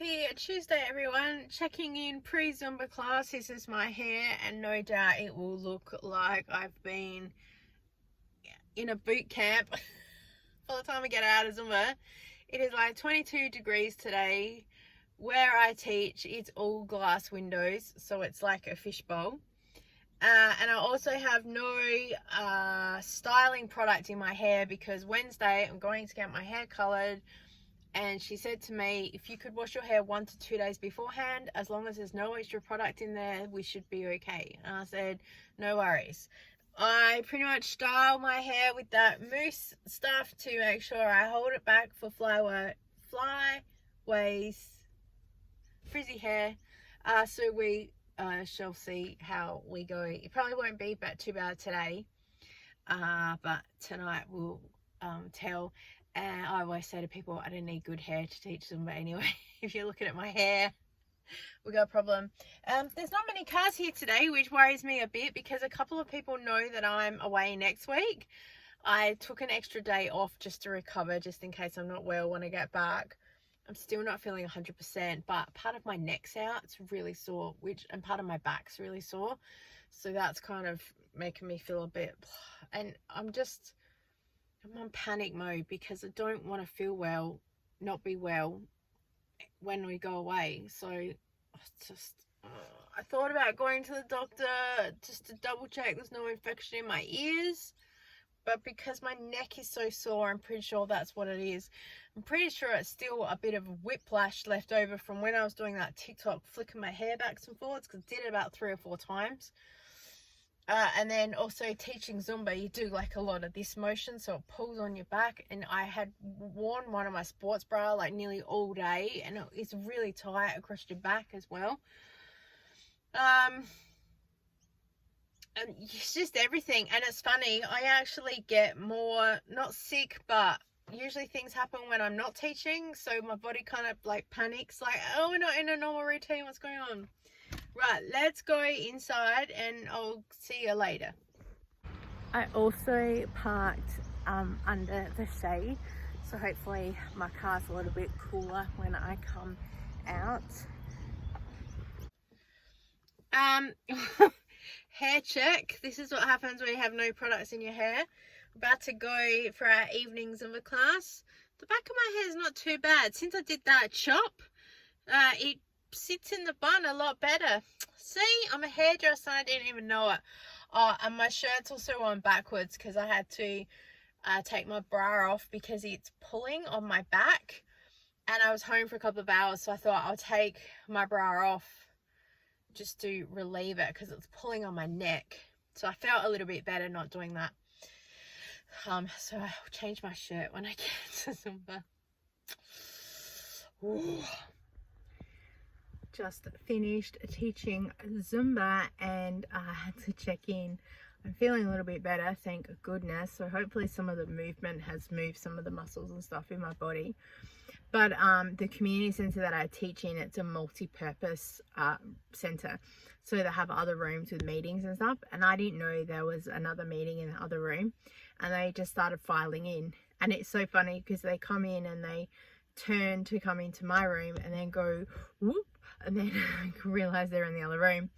Happy Tuesday, everyone. Checking in pre-Zumba class. This is my hair, and no doubt it will look like I've been in a boot camp by the time I get out of Zumba. It is like 22 degrees today. Where I teach, it's all glass windows, so it's like a fishbowl. And I also have no styling product in my hair because Wednesday I'm going to get my hair coloured. And she said to me, if you could wash your hair 1 to 2 days beforehand, as long as there's no extra product in there, we should be okay. And I said, no worries. I pretty much style my hair with that mousse stuff to make sure I hold it back for flyaways, frizzy hair. So we shall see how we go. It probably won't be too bad today, but tonight we'll tell. And I always say to people, I don't need good hair to teach them, but anyway, if you're looking at my hair, we got a problem. There's not many cars here today, which worries me a bit because a couple of people know that I'm away next week. I took an extra day off just to recover, just in case I'm not well when I get back. I'm still not feeling 100%, but part of my neck's out, it's really sore, and part of my back's really sore. So that's kind of making me feel a bit, and I'm on panic mode because I don't want to feel well, not be well when we go away. So I thought about going to the doctor just to double check there's no infection in my ears, but because my neck is so sore, I'm pretty sure that's what it is. I'm pretty sure it's still a bit of whiplash left over from when I was doing that TikTok flicking my hair backs and forwards, because I did it about 3 or 4 times. And then also teaching Zumba, you do like a lot of this motion, so it pulls on your back. And I had worn one of my sports bra like nearly all day, and it's really tight across your back as well. And it's just everything. And it's funny, I actually get more, not sick, but usually things happen when I'm not teaching. So my body kind of like panics, like, oh, we're not in a normal routine, what's going on? Right, let's go inside and I'll see you later. I also parked under the shade, so hopefully my car's a little bit cooler when I come out. Hair check. This is what happens when you have no products in your hair. About to go for our evening Zumba class. The back of my hair is not too bad. Since I did that chop, it sits in the bun a lot better. See, I'm a hairdresser, I didn't even know it. And my shirt's also on backwards because I had to take my bra off because it's pulling on my back, and I was home for a couple of hours, so I thought I'll take my bra off just to relieve it because it's pulling on my neck. So I felt a little bit better not doing that. So I'll change my shirt when I get to Zumba. Ooh. Just finished teaching Zumba and I had to check in. I'm feeling a little bit better, thank goodness. So hopefully some of the movement has moved some of the muscles and stuff in my body. But the community centre that I teach in, it's a multi-purpose centre. So they have other rooms with meetings and stuff. And I didn't know there was another meeting in the other room. And they just started filing in. And it's so funny because they come in and they turn to come into my room and then go whoop, and then I realise they're in the other room.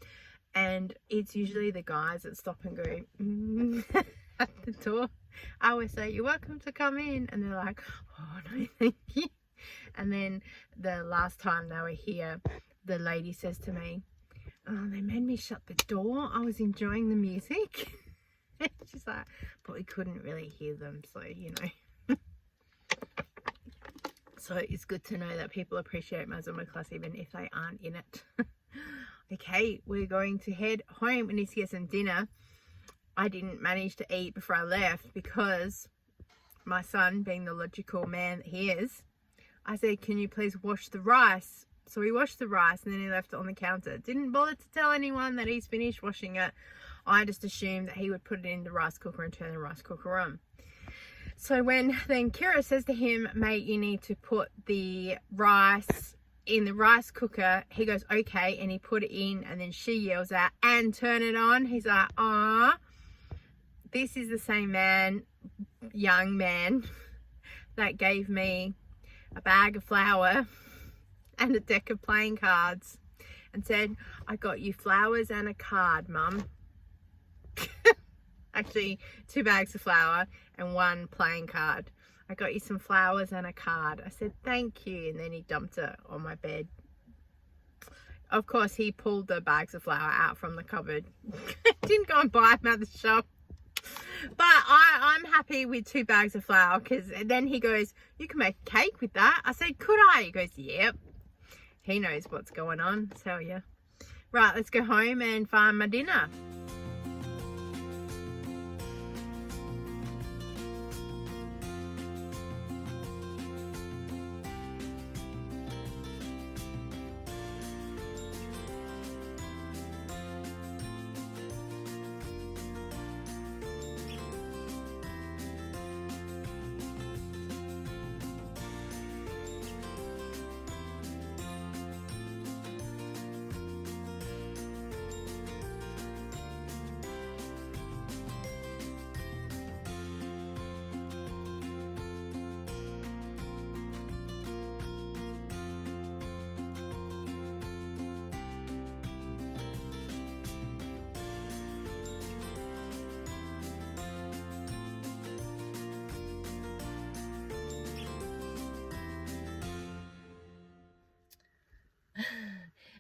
And it's usually the guys that stop and go at the door. I always say, you're welcome to come in, and they're like, oh no thank you. And then the last time they were here, the lady says to me, oh, they made me shut the door, I was enjoying the music. She's like, but we couldn't really hear them, so you know. So it's good to know that people appreciate my Zumba class even if they aren't in it. Okay, we're going to head home. We need to get some dinner. I didn't manage to eat before I left because my son, being the logical man that he is, I said, can you please wash the rice? So he washed the rice and then he left it on the counter. Didn't bother to tell anyone that he's finished washing it. I just assumed that he would put it in the rice cooker and turn the rice cooker on. So when then Kira says to him, mate, you need to put the rice in the rice cooker, he goes, okay, and he put it in, and then she yells out, and turn it on. He's like, ah, this is the same man, young man, that gave me a bag of flour and a deck of playing cards and said, I got you flowers and a card, Mum. Actually, 2 bags of flour and 1 playing card. I got you some flowers and a card. I said, thank you. And then he dumped it on my bed. Of course, he pulled the bags of flour out from the cupboard. Didn't go and buy them at the shop. But I'm happy with 2 bags of flour, because then he goes, you can make a cake with that. I said, could I? He goes, yep. He knows what's going on, so yeah. Right, let's go home and find my dinner.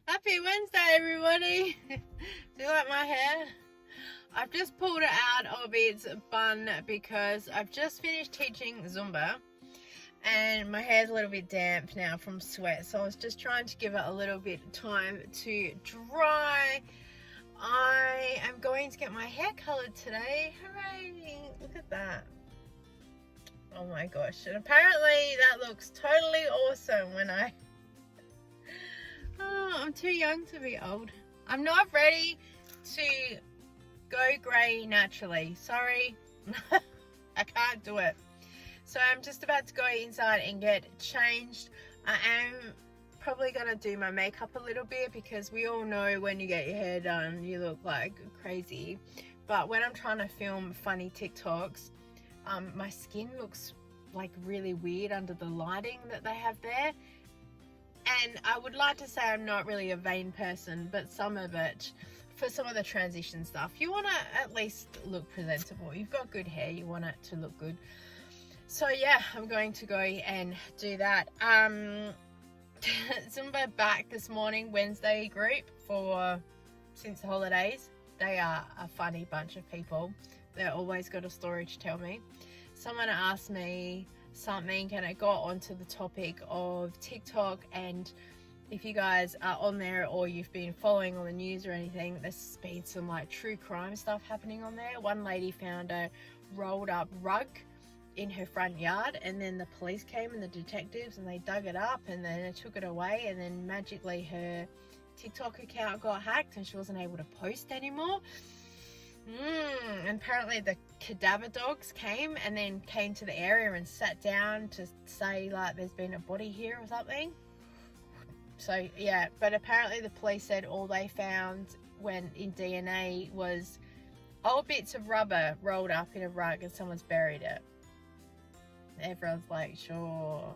Happy Wednesday, everybody. Do you like my hair? I've just pulled it out of its bun because I've just finished teaching Zumba and my hair's a little bit damp now from sweat, so I was just trying to give it a little bit of time to dry. I am going to get my hair colored today. Hooray! Look at that. Oh my gosh. And apparently that looks totally awesome when I... Oh, I'm too young to be old. I'm not ready to go grey naturally. Sorry. I can't do it. So I'm just about to go inside and get changed. I am probably going to do my makeup a little bit, because we all know when you get your hair done, you look like crazy. But when I'm trying to film funny TikToks, my skin looks like really weird under the lighting that they have there. And I would like to say I'm not really a vain person, but some of it, for some of the transition stuff, you want to at least look presentable. You've got good hair, you want it to look good. So yeah, I'm going to go and do that. Zumba back this morning, Wednesday group since the holidays. They are a funny bunch of people. They're always got a story to tell me. Someone asked me something and it got onto the topic of TikTok, and if you guys are on there or you've been following on the news or anything, there's been some like true crime stuff happening on there. One lady found a rolled up rug in her front yard, and then the police came and the detectives and they dug it up and then they took it away, and then magically her TikTok account got hacked and she wasn't able to post anymore. And apparently the cadaver dogs came to the area and sat down to say like there's been a body here or something. So yeah, but apparently the police said all they found when in DNA was old bits of rubber rolled up in a rug and someone's buried it. Everyone's like, sure.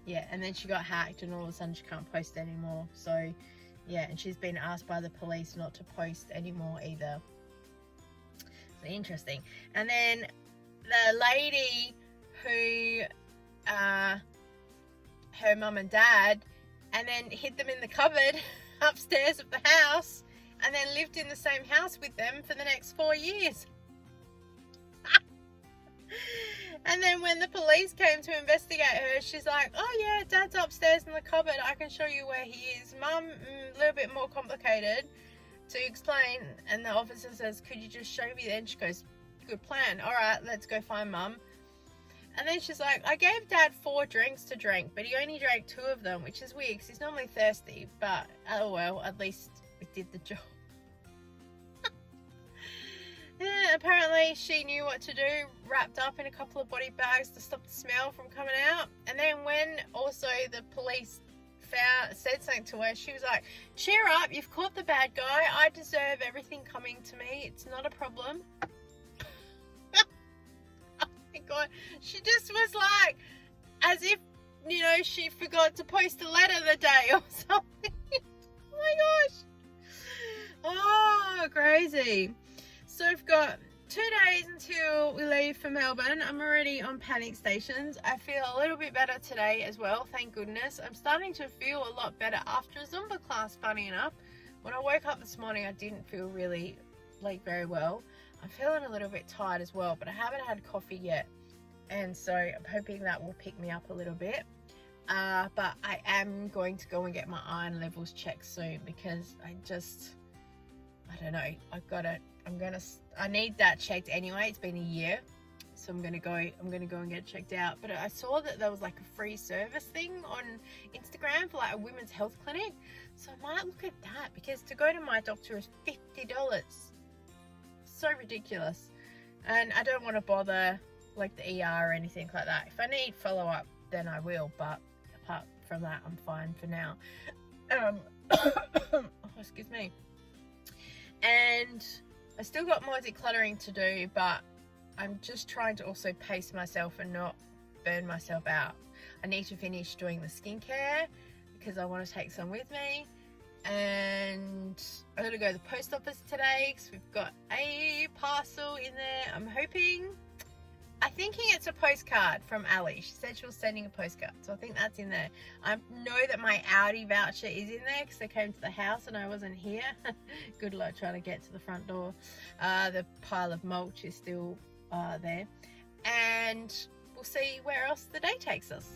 Yeah, and then she got hacked and all of a sudden she can't post anymore. So yeah, and she's been asked by the police not to post anymore either. Interesting. And then the lady who her mum and dad, and then hid them in the cupboard upstairs of the house, and then lived in the same house with them for the next 4 years. And then when the police came to investigate her, she's like, oh yeah, Dad's upstairs in the cupboard, I can show you where he is. Mum, a little bit more complicated to explain. And the officer says, could you just show me then? She goes, good plan. All right, let's go find Mum. And then she's like, I gave Dad 4 drinks to drink, but he only drank 2 of them, which is weird because he's normally thirsty. But oh well, at least it did the job. Yeah, apparently she knew what to do, wrapped up in a couple of body bags to stop the smell from coming out. And then when also the police said something to her, she was like, cheer up, you've caught the bad guy, I deserve everything coming to me, it's not a problem. Oh my god, she just was like, as if you know, she forgot to post a letter the day or something. Oh my gosh. Oh, crazy. So we've got 2 days until we leave for Melbourne. I'm already on panic stations. I feel a little bit better today as well, thank goodness. I'm starting to feel a lot better after a Zumba class, funny enough. When I woke up this morning, I didn't feel really, like, very well. I'm feeling a little bit tired as well, but I haven't had coffee yet. And so I'm hoping that will pick me up a little bit. But I am going to go and get my iron levels checked soon, because I don't know, I need that checked anyway. It's been a year, so I'm gonna go and get it checked out. But I saw that there was like a free service thing on Instagram for like a women's health clinic, so I might look at that, because to go to my doctor is $50. So ridiculous. And I don't want to bother like the ER or anything like that. If I need follow-up, then I will, but apart from that, I'm fine for now. Oh, excuse me. And I still got more decluttering to do, but I'm just trying to also pace myself and not burn myself out. I need to finish doing the skincare because I want to take some with me. And I'm going to go to the post office today because we've got a parcel in there. I'm thinking it's a postcard from Ali. She said she was sending a postcard, so I think that's in there. I know that my Audi voucher is in there because I came to the house and I wasn't here. Good luck trying to get to the front door. The pile of mulch is still there. And we'll see where else the day takes us.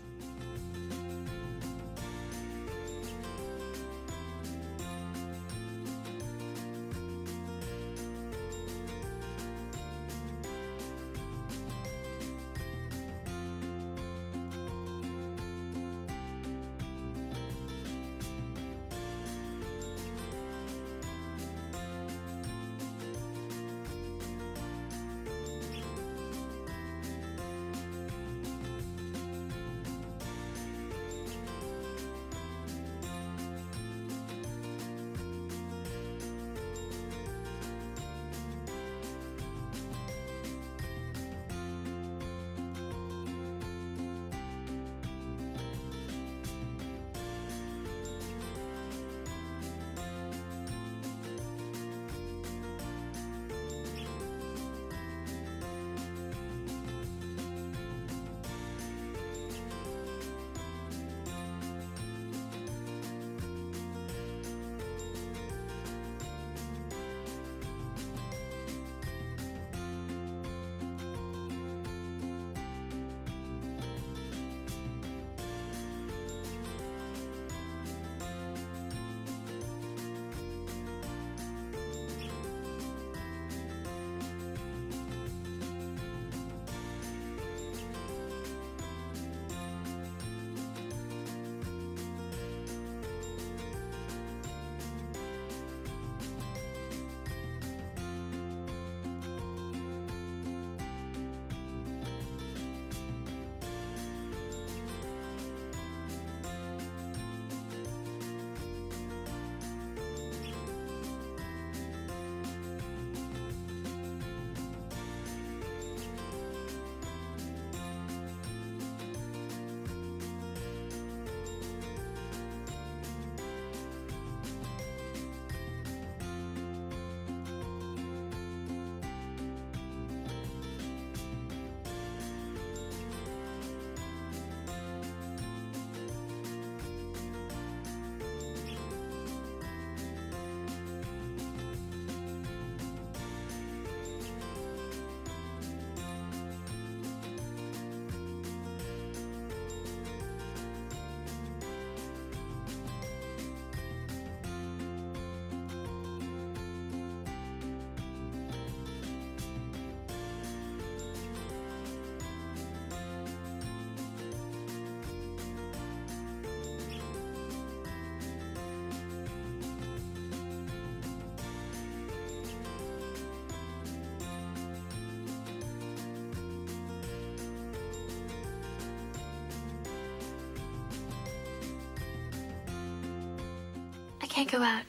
Can't go out.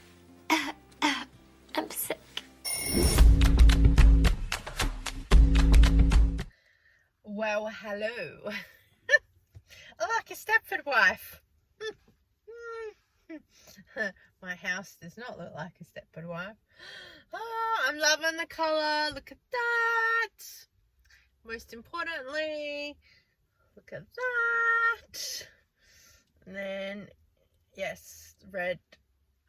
I'm sick. Well, hello. Like a step for My house does not look like a Stepford wife. Oh, I'm loving the colour. Look at that. Most importantly, look at that. And then, yes, red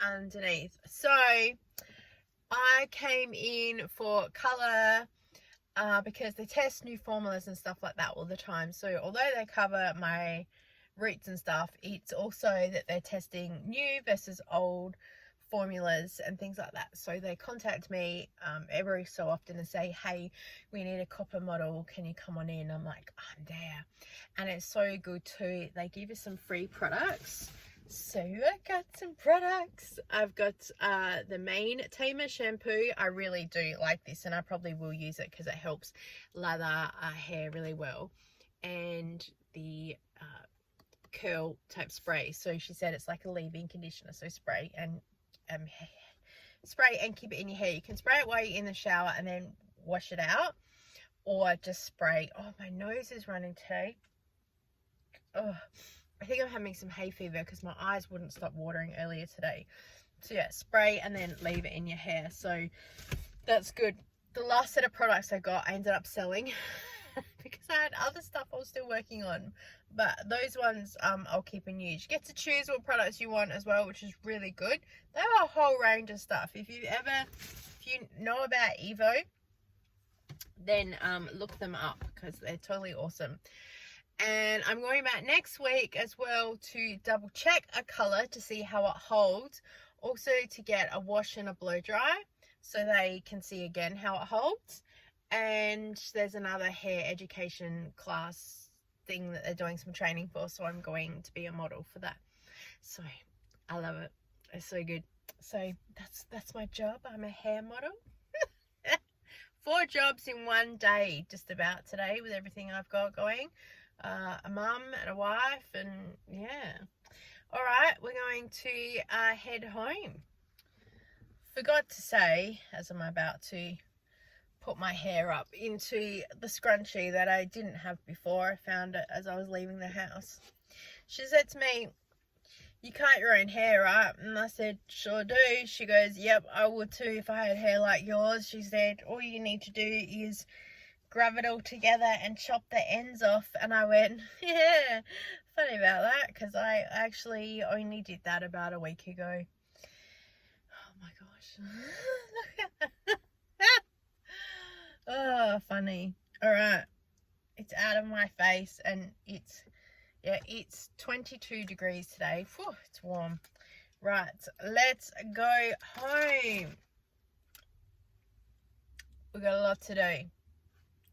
underneath. So I came in for colour because they test new formulas and stuff like that all the time. So although they cover my roots and stuff, it's also that they're testing new versus old formulas and things like that. So they contact me every so often and say, hey, we need a copper model, can you come on in? I'm like, I'm there. And it's so good too. They give you some free products. So I got some products. I've got the main Tamer shampoo. I really do like this, and I probably will use it because it helps lather hair really well. And the curl type spray. So she said it's like a leave-in conditioner. So spray and keep it in your hair. You can spray it while you're in the shower and then wash it out, or just spray. Oh, my nose is running today. Oh, I think I'm having some hay fever because my eyes wouldn't stop watering earlier today. So yeah, spray and then leave it in your hair. So that's good. The last set of products I got, I ended up selling because I had other stuff I was still working on. But those ones I'll keep and use. You get to choose what products you want as well, which is really good. They have a whole range of stuff. If you know about Evo, then look them up because they're totally awesome. And I'm going back next week as well to double check a colour to see how it holds. Also to get a wash and a blow dry so they can see again how it holds. And there's another hair education class thing that they're doing some training for. So I'm going to be a model for that. So I love it. It's so good. So that's my job. I'm a hair model. 4 jobs in one day just about today with everything I've got going. A mum and a wife, and yeah. All right, we're going to head home. Forgot to say, as I'm about to put my hair up into the scrunchie that I didn't have before, I found it as I was leaving the house. She said to me, you cut your own hair, right? And I said, sure do. She goes, yep, I would too if I had hair like yours. She said, all you need to do is grab it all together and chop the ends off. And I went, yeah, funny about that, because I actually only did that about a week ago. Oh my gosh. Oh, funny. All right, it's out of my face, and it's 22 degrees today. Whew, it's warm. Right, let's go home. We've got a lot to do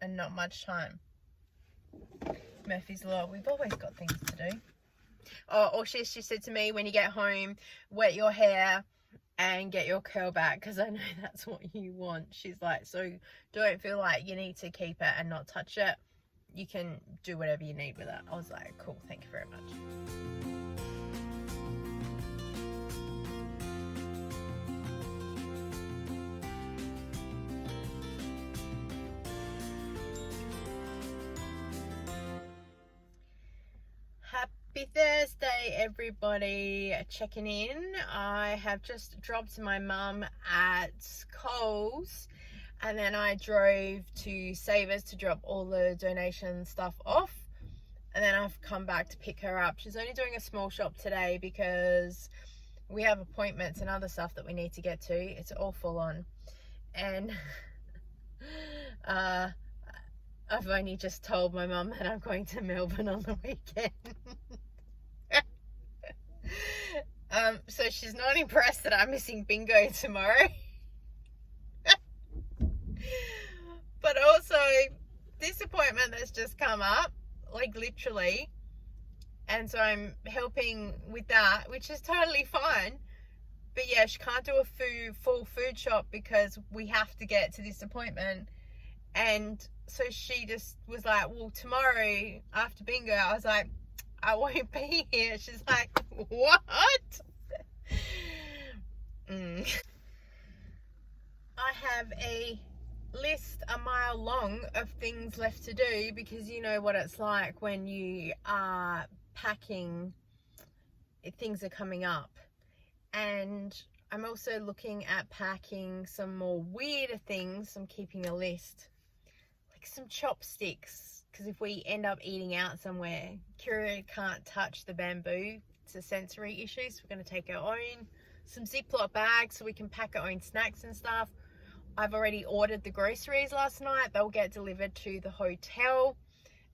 and not much time. Murphy's Law, we've always got things to do. Oh, or she said to me, when you get home, wet your hair and get your curl back, because I know that's what you want. She's like, so don't feel like you need to keep it and not touch it. You can do whatever you need with it. I was like, cool, thank you very much. Happy Thursday, everybody. Checking in. I have just dropped my mum at Coles, and then I drove to Savers to drop all the donation stuff off, and then I've come back to pick her up. She's only doing a small shop today because we have appointments and other stuff that we need to get to. It's all full on, and I've only just told my mum that I'm going to Melbourne on the weekend. So she's not impressed that I'm missing bingo tomorrow. But also, this appointment that's just come up, like literally, and so I'm helping with that, which is totally fine. But yeah, she can't do a full food shop because we have to get to this appointment. And so she just was like, well, tomorrow after bingo, I was like, I won't be here. She's like, what? I have a list a mile long of things left to do, because you know what it's like when you are packing, things are coming up. And I'm also looking at packing some more weirder things. I'm keeping a list, like some chopsticks, because if we end up eating out somewhere, Kira can't touch the bamboo. It's a sensory issue, so we're going to take our own. Some Ziploc bags so we can pack our own snacks and stuff. I've already ordered the groceries last night. They'll get delivered to the hotel.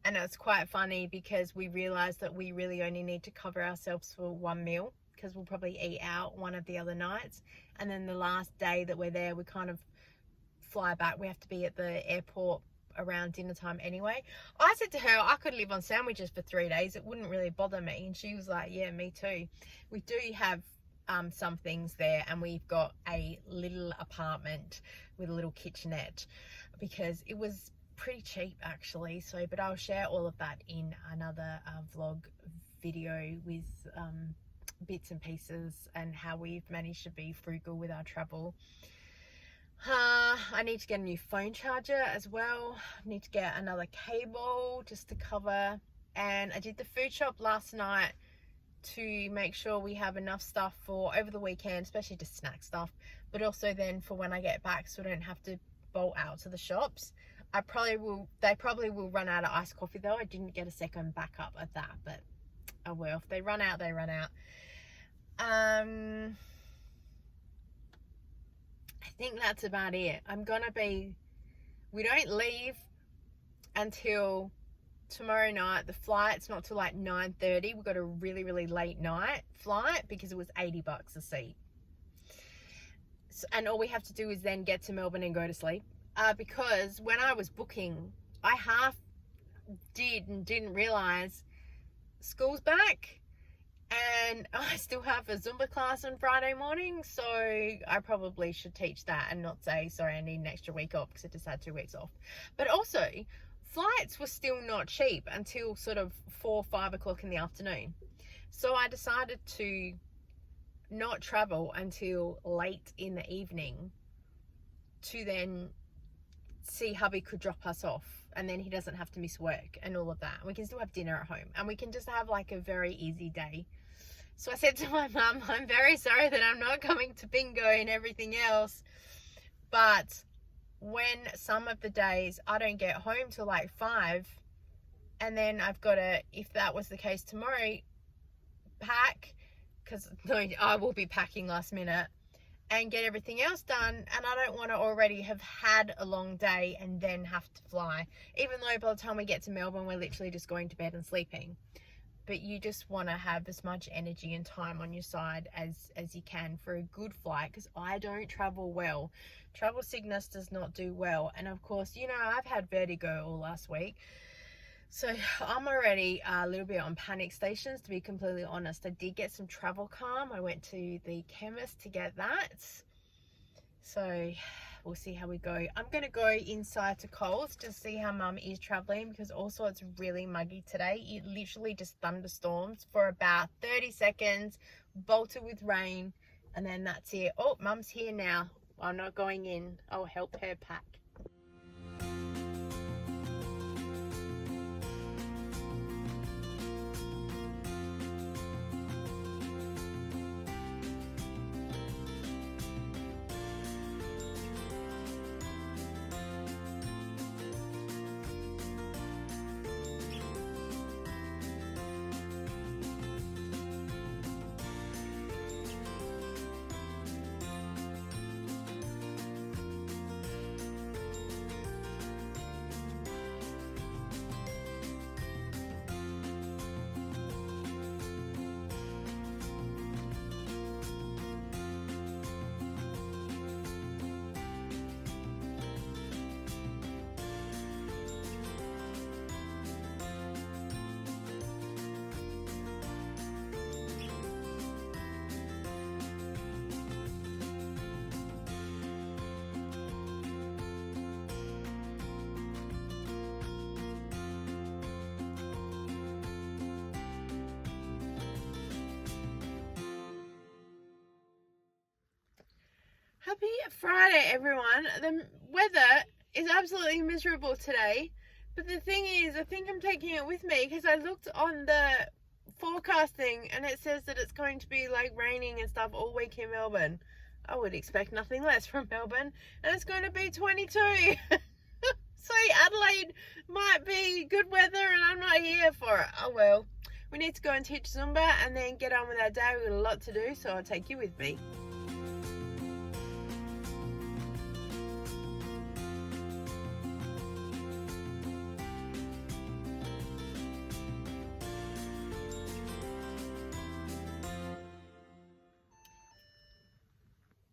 And it's quite funny because we realized that we really only need to cover ourselves for one meal, because we'll probably eat out one of the other nights. And then the last day that we're there, we kind of fly back. We have to be at the airport around dinner time anyway. I said to her, I could live on sandwiches for 3 days. It wouldn't really bother me. And she was like, yeah, me too. We do have some things there, and we've got a little apartment with a little kitchenette because it was pretty cheap actually. So, but I'll share all of that in another vlog video with bits and pieces and how we've managed to be frugal with our travel. I need to get a new phone charger as well. I need to get another cable just to cover. And I did the food shop last night to make sure we have enough stuff for over the weekend, especially just snack stuff, but also then for when I get back, so I don't have to bolt out to the shops. They probably will run out of iced coffee though. I didn't get a second backup of that, but oh well, if they run out, they run out. I think that's about it. We don't leave until tomorrow night. The flight's not till like 9:30. We got a really, really late night flight because it was $80 a seat. So, and all we have to do is then get to Melbourne and go to sleep. Because when I was booking, I half did and didn't realize school's back. And I still have a Zumba class on Friday morning, so I probably should teach that and not say, sorry, I need an extra week off because I just had 2 weeks off. But also, flights were still not cheap until sort of 4 or 5 o'clock in the afternoon. So I decided to not travel until late in the evening to then see hubby could drop us off, and then he doesn't have to miss work and all of that. We can still have dinner at home and we can just have like a very easy day. So I said to my mum, I'm very sorry that I'm not coming to bingo and everything else, but when some of the days I don't get home till like 5, and then I've got to, if that was the case tomorrow, pack, because no, I will be packing last minute, and get everything else done, and I don't want to already have had a long day and then have to fly, even though by the time we get to Melbourne we're literally just going to bed and sleeping. But you just want to have as much energy and time on your side as you can for a good flight, because I don't travel well. Travel sickness does not do well, and of course, you know, I've had vertigo all last week, so I'm already a little bit on panic stations, to be completely honest. I did get some travel calm. I went to the chemist to get that, so we'll see how we go. I'm going to go inside to Coles to see how mum is traveling, because also it's really muggy today. It literally just thunderstorms for about 30 seconds, bolted with rain, and then that's it. Oh, mum's here now. I'm not going in. I'll help her pack. Happy Friday, everyone. The weather is absolutely miserable today, but the thing is, I think I'm taking it with me, because I looked on the forecasting and it says that it's going to be like raining and stuff all week in Melbourne. I would expect nothing less from Melbourne, and it's going to be 22. So Adelaide might be good weather and I'm not here for it. Oh well. We need to go and teach Zumba and then get on with our day. We've got a lot to do, so I'll take you with me.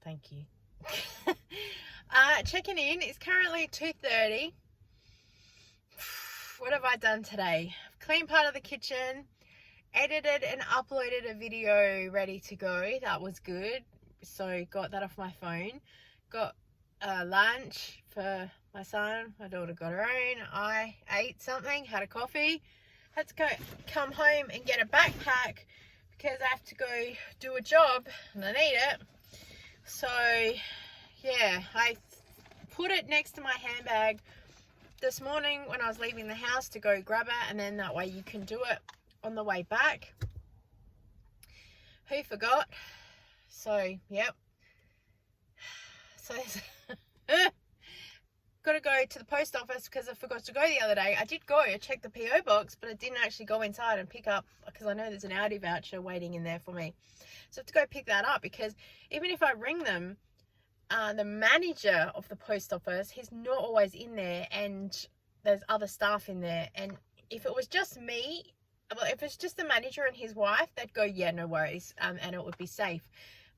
Thank you. Checking in. It's currently 2:30. What have I done today? I've cleaned part of the kitchen, edited and uploaded a video ready to go. That was good. So got that off my phone. Got lunch for my son. My daughter got her own. I ate something, had a coffee. Had to come home and get a backpack because I have to go do a job and I need it. So yeah, I put it next to my handbag this morning when I was leaving the house to go grab it, and then that way you can do it on the way back. Who forgot? So yep. So got to go to the post office because I forgot to go the other day. I did go, I checked the PO box, but I didn't actually go inside and pick up, because I know there's an Audi voucher waiting in there for me. So I have to go pick that up, because even if I ring them, the manager of the post office, he's not always in there, and there's other staff in there. And if it was just me, well, if it's just the manager and his wife, they'd go, yeah, no worries, and it would be safe.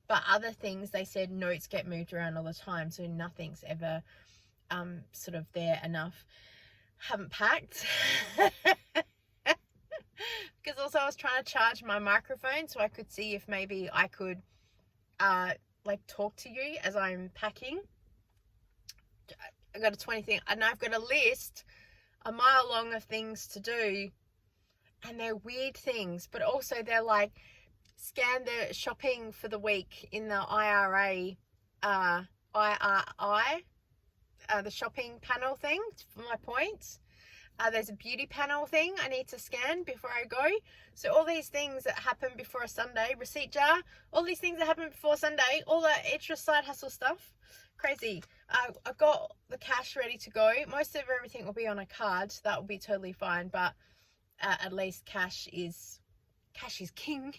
But other things, they said notes get moved around all the time, so nothing's ever sort of there enough. Haven't packed. Because also I was trying to charge my microphone so I could see if maybe I could like talk to you as I'm packing. I got a 20 thing, and I've got a list a mile long of things to do, and they're weird things, but also they're like scan the shopping for the week in the IRI, the shopping panel thing for my points. There's a beauty panel thing I need to scan before I go. So all these things that happen before a Sunday, receipt jar, all these things that happen before Sunday, all that extra side hustle stuff. Crazy. I've got the cash ready to go. Most of everything will be on a card, so that will be totally fine. But at least cash is king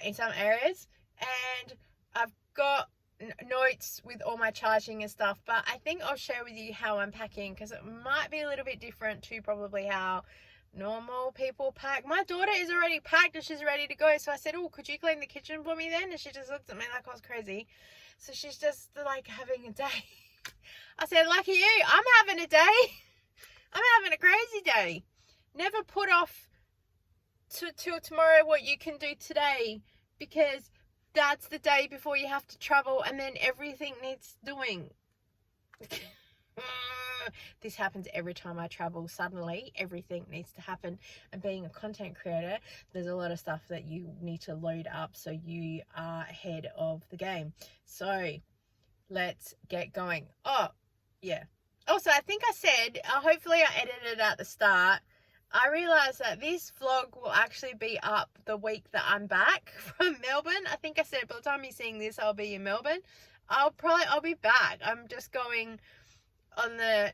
in some areas. And I've got notes with all my charging and stuff, but I think I'll share with you how I'm packing, because it might be a little bit different to probably how normal people pack. My daughter is already packed and she's ready to go, so I said, oh, could you clean the kitchen for me then? And she just looked at me like I was crazy. So she's just like having a day. I said, lucky you, I'm having a day. I'm having a crazy day. Never put off till tomorrow what you can do today, because that's the day before you have to travel, and then everything needs doing. This happens every time I travel. Suddenly everything needs to happen, and being a content creator, there's a lot of stuff that you need to load up so you are ahead of the game. So let's get going. Oh yeah, also I think I said, hopefully I edited it at the start, I realised that this vlog will actually be up the week that I'm back from Melbourne. I think I said by the time you're seeing this, I'll be in Melbourne. I'll be back. I'm just going on the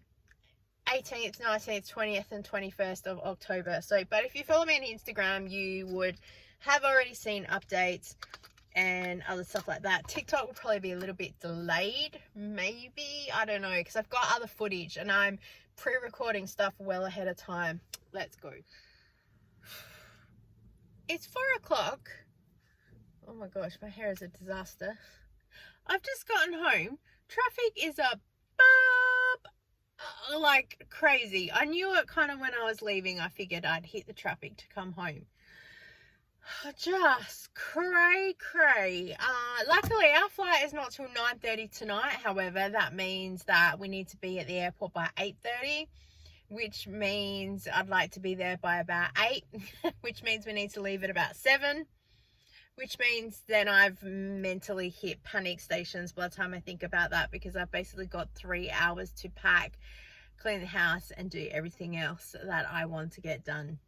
18th, 19th, 20th and 21st of October. So, but if you follow me on Instagram, you would have already seen updates and other stuff like that. TikTok will probably be a little bit delayed, maybe. I don't know, because I've got other footage and I'm pre-recording stuff well ahead of time. Let's go. It's 4 o'clock. Oh my gosh, my hair is a disaster. I've just gotten home. Traffic is up like crazy. I knew it kind of when I was leaving. I figured I'd hit the traffic to come home. Just cray. Luckily our flight is not till 9:30 tonight. However, that means that we need to be at the airport by 8:30, which means I'd like to be there by about 8, which means we need to leave at about 7, which means then I've mentally hit panic stations by the time I think about that, because I've basically got 3 hours to pack, clean the house and do everything else that I want to get done.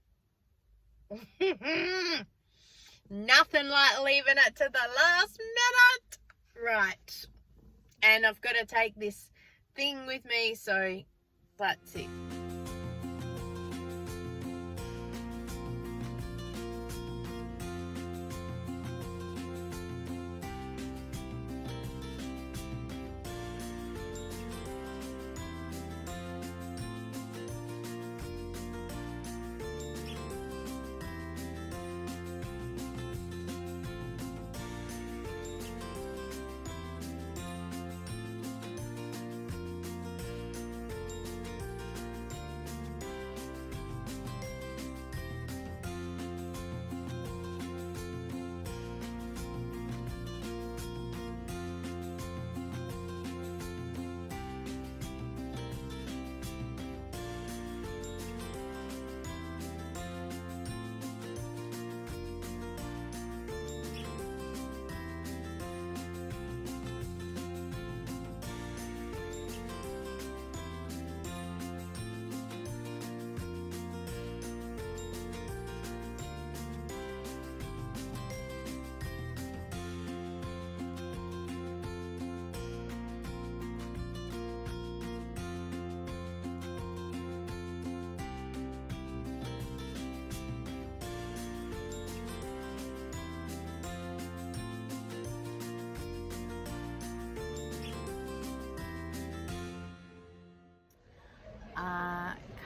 Nothing like leaving it to the last minute. Right. And I've got to take this thing with me, so that's it.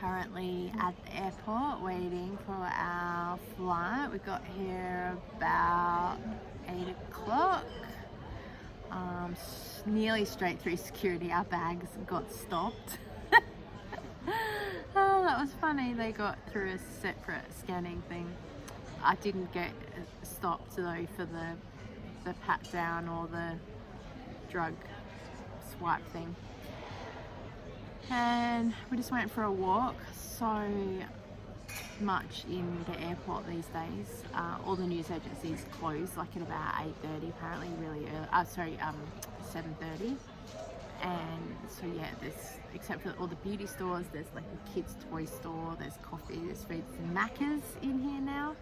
Currently at the airport waiting for our flight. We got here about 8 o'clock. Nearly straight through security. Our bags got stopped. Oh, that was funny. They got through a separate scanning thing. I didn't get stopped though for the pat down or the drug swipe thing. And we just went for a walk. So much in the airport these days. All the news agencies close like at about 8:30 apparently, really early. 7:30. And so yeah, there's, except for all the beauty stores, there's like a kids toy store, there's coffee, there's food, there's Macca's in here now.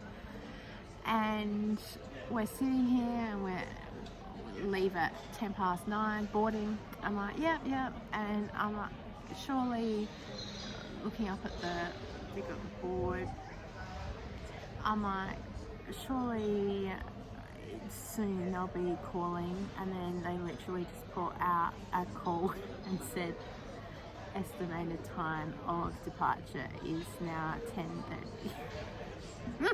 And we're sitting here and we leave at 9:10, boarding. I'm like, yep. And I'm like, surely, looking up at we got the board, I'm like, surely soon they'll be calling. And then they literally just put out a call and said estimated time of departure is now 10:30.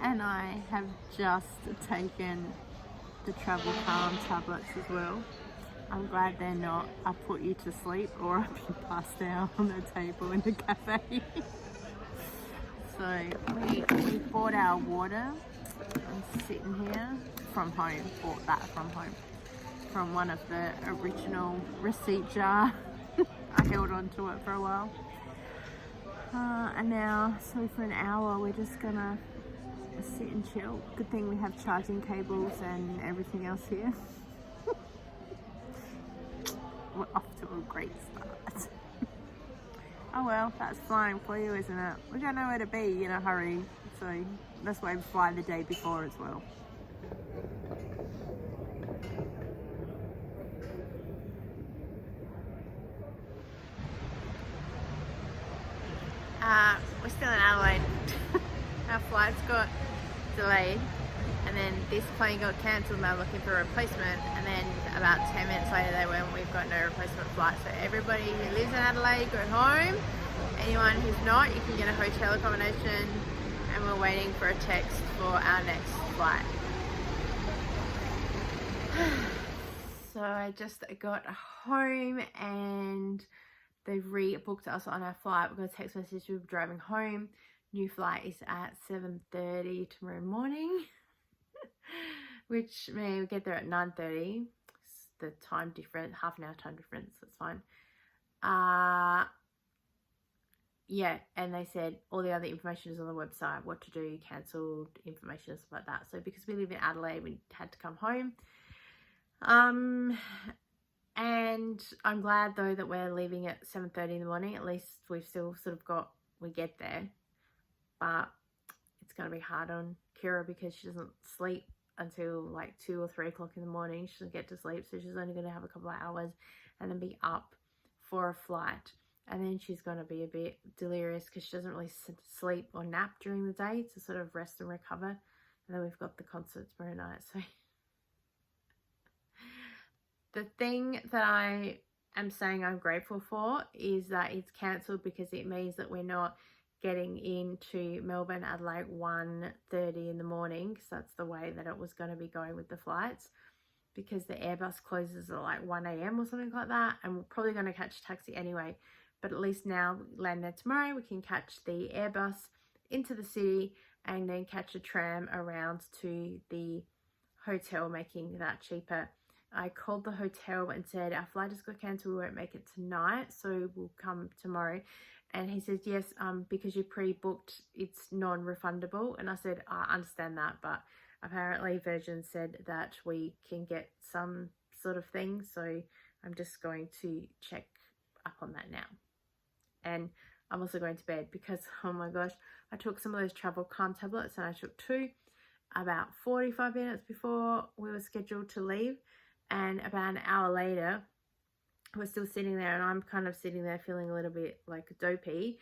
And I have just taken the travel calm tablets as well. I'm glad they're not I put you to sleep or I'll be passed out on the table in the cafe. So we bought our water. I'm sitting here from home, bought that from home. From one of the original receipt jar. I held on to it for a while. And now, so for an hour, we're just gonna sit and chill. Good thing we have charging cables and everything else here. We're off to a great start. Oh well, that's flying for you, isn't it? We don't know where to be in a hurry, so that's why we fly the day before as well. We're still in Adelaide. Our flights got delayed, and then this plane got cancelled and they're looking for a replacement, and then about 10 minutes later they went, we've got no replacement flight. So everybody who lives in Adelaide, go home. Anyone who's not, you can get a hotel accommodation, and we're waiting for a text for our next flight. So I just got home and they've rebooked us on our flight. We got a text message, we're driving home. New flight is at 7:30 tomorrow morning. Which means we get there at 9:30. The time difference, half an hour time difference, that's fine. Yeah, and they said all the other information is on the website, what to do, cancelled information, stuff like that. So because we live in Adelaide, we had to come home. And I'm glad though that we're leaving at 7:30 in the morning. At least we've still sort of got, we get there. but it's going to be hard on Kira because she doesn't sleep until like 2 or 3 o'clock in the morning. She doesn't get to sleep, so she's only going to have a couple of hours and then be up for a flight. And then she's going to be a bit delirious because she doesn't really sleep or nap during the day to sort of rest and recover. And then we've got the concert tomorrow night. So the thing that I am saying I'm grateful for is that it's cancelled, because it means that we're not getting into Melbourne at like 1:30 in the morning, because that's the way that it was going to be going with the flights, because the Airbus closes at like 1 a.m. or something like that, and we're probably going to catch a taxi anyway. But at least now we land there tomorrow, we can catch the Airbus into the city and then catch a tram around to the hotel, making that cheaper. I called the hotel and said, our flight has got cancelled, we won't make it tonight, so we'll come tomorrow. And he says, yes, because you pre-booked, it's non-refundable. And I said, I understand that, but apparently Virgin said that we can get some sort of thing. So I'm just going to check up on that now. And I'm also going to bed because, oh my gosh, I took some of those travel calm tablets, and I took 2 about 45 minutes before we were scheduled to leave. And about an hour later, we're still sitting there, and I'm kind of sitting there feeling a little bit like dopey.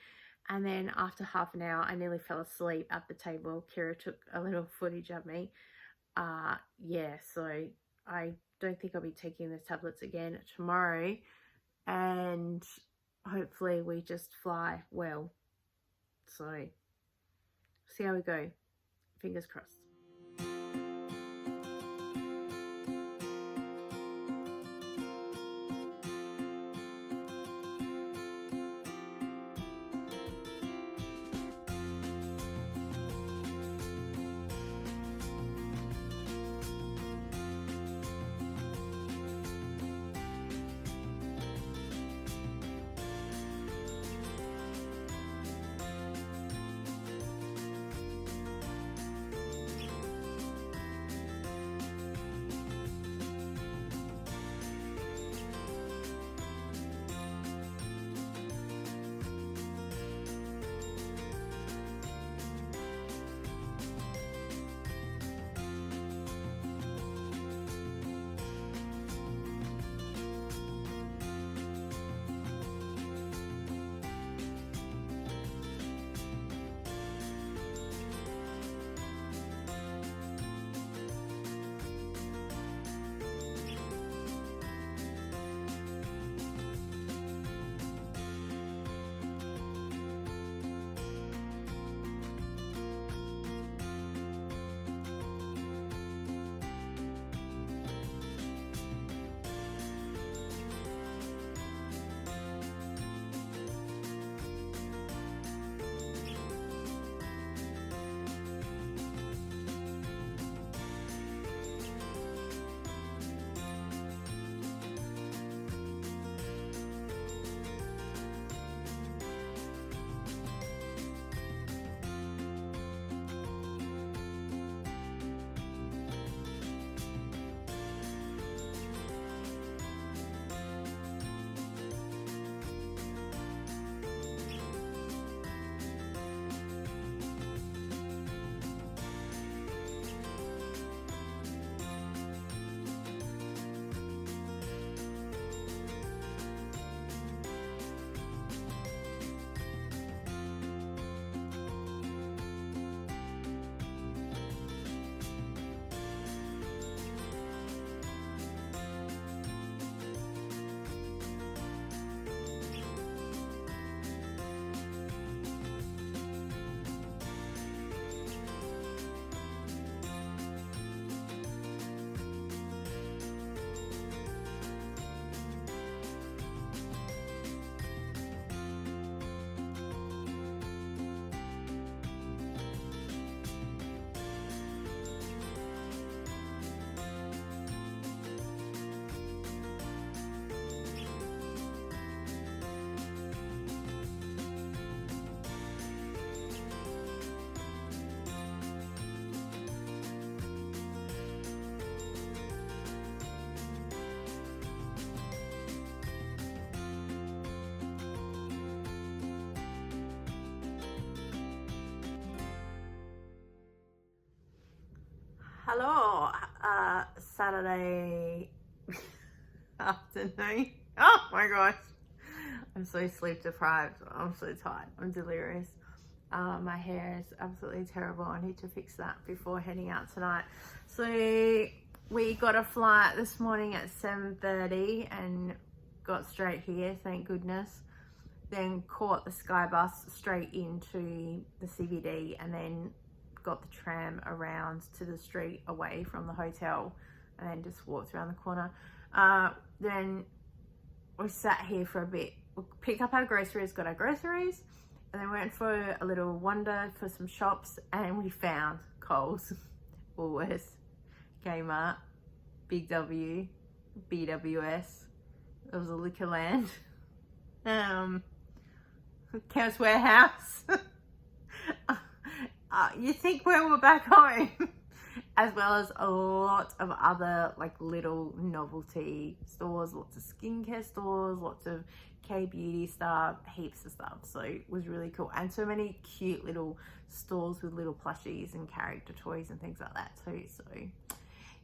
And then after half an hour, I nearly fell asleep at the table. Kira took a little footage of me. Yeah, so I don't think I'll be taking the tablets again tomorrow. And hopefully we just fly well. So see how we go. Fingers crossed. Hello, Saturday afternoon. Oh my gosh, I'm so sleep deprived. I'm so tired. I'm delirious. My hair is absolutely terrible. I need to fix that before heading out tonight. So we got a flight this morning at 7:30 and got straight here, thank goodness. Then caught the Sky Bus straight into the CBD and then got the tram around to the street away from the hotel and then just walked around the corner. Then we sat here for a bit. We picked up our groceries, got our groceries, and then went for a little wander for some shops, and we found Coles, Woolworths, Kmart, Big W, BWS. There was a Liquorland, Chemist Warehouse. You think when we're back home, as well as a lot of other like little novelty stores, lots of skincare stores, lots of K-beauty stuff, heaps of stuff. So it was really cool, and so many cute little stores with little plushies and character toys and things like that too. So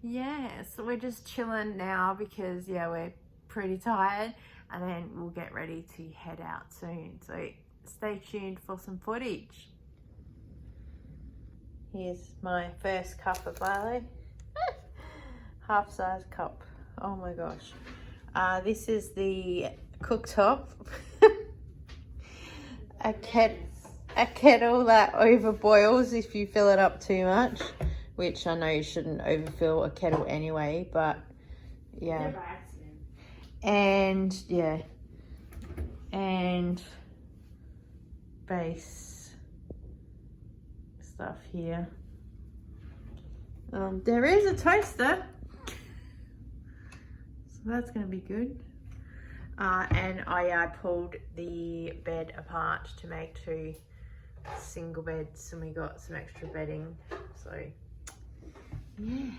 yeah, so we're just chilling now because yeah, we're pretty tired, and then we'll get ready to head out soon. So stay tuned for some footage. Here's my first cup of barley. Half-size cup. Oh my gosh. This is the cooktop. a kettle that overboils if you fill it up too much, which I know you shouldn't overfill a kettle anyway, but yeah. And yeah. And base stuff here. There is a toaster, so that's going to be good. And I pulled the bed apart to make 2 single beds, and we got some extra bedding. So yeah.